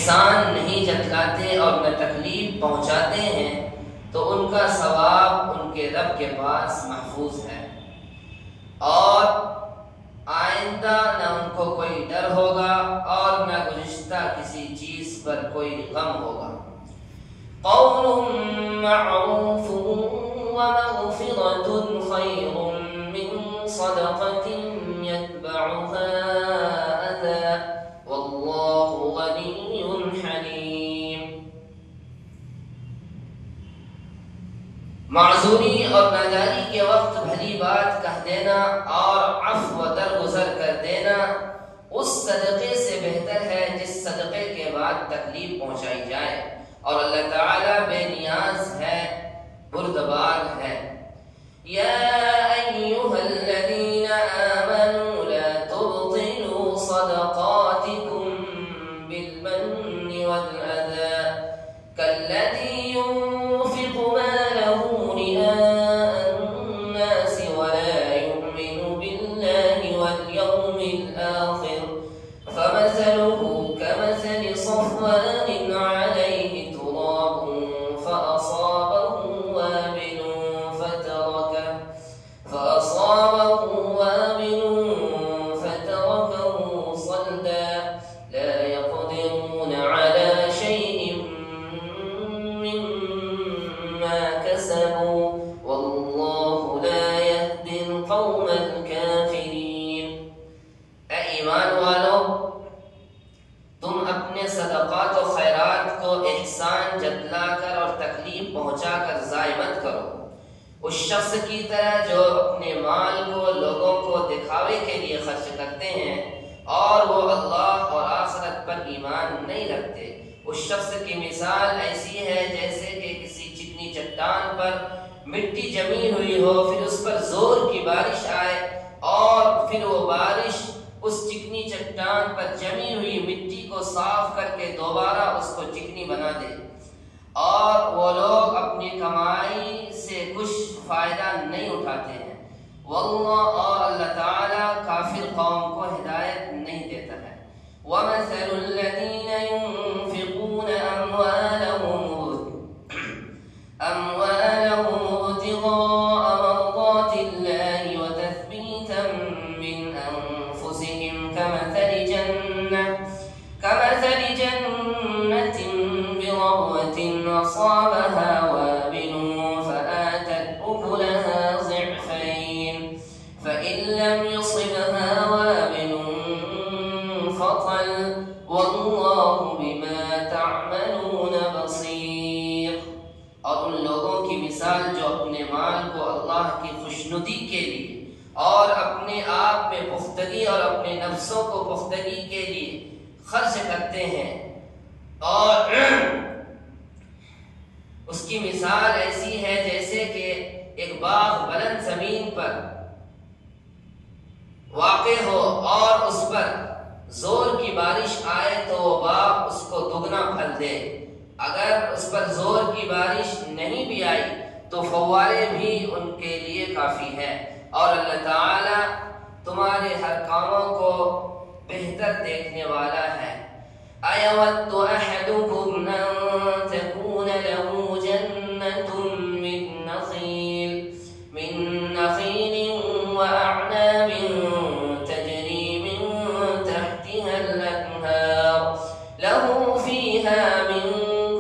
एहसान नहीं जतलाते और न तकलीफ पहुंचाते हैं तो उनका सवाब उनके रब के पास महफूज है और आइंदा न उनको कोई डर होगा और न गुज़िश्ता किसी चीज पर कोई गम होगा। क़ौलुम मअरूफ़ुन व मग़फ़िरतुन ख़ैरुम मिन सदक़तिन यतबअुहा अज़ा वल्लाहु गनिय्युन हलीम। माज़ूरी और नादारी के वक्त भली बात कह देना और अफ़्व दरगुजर कर देना उस सदक़े से बेहतर है जिस सदक़े के बाद तकलीफ पहुंचाई जाए और अल्लाह ताला बेनियाज है, बुर्दबार है। या अय्युहल्लज़ीना आमनू ला तुब्तिलू सदक़ातिकुम बिलमन्नि वल अज़ा कल्लज़ी युनफ़िक़ु मालहु فمثله كمثل صفوان عليه تراب فأصابه وابل فتركه صلدا لا يقدرون على شيء مما كسبوا والله لا يهدي القوم الكافرين। ऐ ईमान वालों, तुम अपने सदक़ात और खैरात को एहसान जतलाकर और तकलीफ पहुंचाकर ज़ाय मत करो। उस शख्स की तरह जो अपने माल को लोगों को दिखावे के लिए खर्च करते हैं और वो अल्लाह और आखिरत पर ईमान नहीं रखते। उस शख्स की मिसाल ऐसी है जैसे कि किसी चिकनी चट्टान पर मिट्टी जमी हुई हो, फिर उस पर जोर की बारिश आए और फिर वो बारिश उस चिकनी चट्टान पर जमी हुई मिट्टी को साफ करके दोबारा उसको चिकनी बना दे और वो लोग अपनी कमाई से कुछ फायदा नहीं उठाते हैं। वल्लाह और अल्लाह ताला काफिर कौम को हिदायत नहीं देता है। वमसलुल लज़ीना युनफ़िक़ून अम्वालहुम इब्तिग़ाअ मर्ज़ातिल्लाहि व तस्बीतन मिन अनफुसिहिम कमथल जन्नतिन बिरबवतिन असाबहा वाबिलun फआतत उकुलहा ज़िअफ़ैन फ़इन लम युसिबहा वाबिलun फ़तल वल्लाहु बिमा तअमलून बसीर। और उन लोगों की मिसाल जो अपने माल को अल्लाह की खुशनुदी के लिए और अपने आप में पुख्तगी और अपने नफ्सों को पुख्तगी के लिए खर्च करते हैं और उसकी मिसाल ऐसी है जैसे कि एक बाग बुलंद जमीन पर वाक़े हो और उस पर जोर की बारिश आए तो वो बाग उसको दुगना फल दे। अगर उस पर जोर की बारिश नहीं भी आई तो फव्वारे भी उनके लिए काफी है। और अल्लाह ताला तुम्हारे हर कामों को बेहतर देखने वाला है। अयवद्दु अहदुकुम अन तकून लहू जन्नतुन मिन नखीलिन व अअनाबिन तजरी मिन तहतिहा अल-अनहार लहू फीहा मिन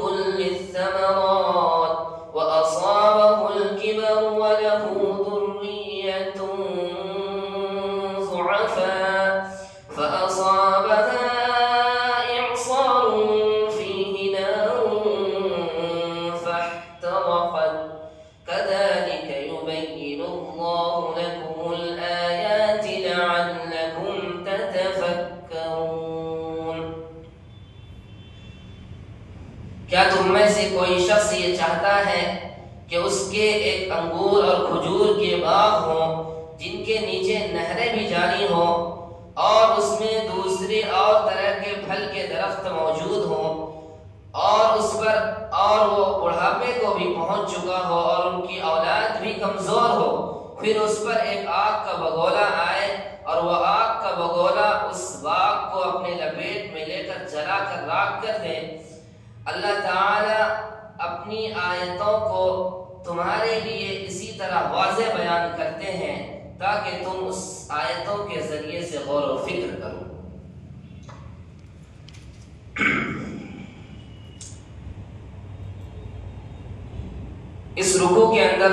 कुल्लि थमरात व असाबहु अल-किबर व लहू क्या तुम में से कोई शख्स ये चाहता है कि उसके एक अंगूर और खजूर के बाग हों जिनके नीचे नहरें भी जारी हों और उसमें दूसरे और तरह के फल के दरख्त मौजूद हों और उस पर और वो बुढ़ापे को भी पहुंच चुका हो और उनकी औलाद भी कमजोर हो, फिर उस पर एक आग का बगोला आए और वह आग का बगोला उस बाग को अपने लपेट में लेकर जलाकर राख कर दे। अल्लाह ताला अपनी आयतों को तुम्हारे लिए इसी तरह वाज़ेह बयान करते हैं ताकि तुम उस आयतों के जरिए से गौर व फिक्र करो। इस रुकू के अंदर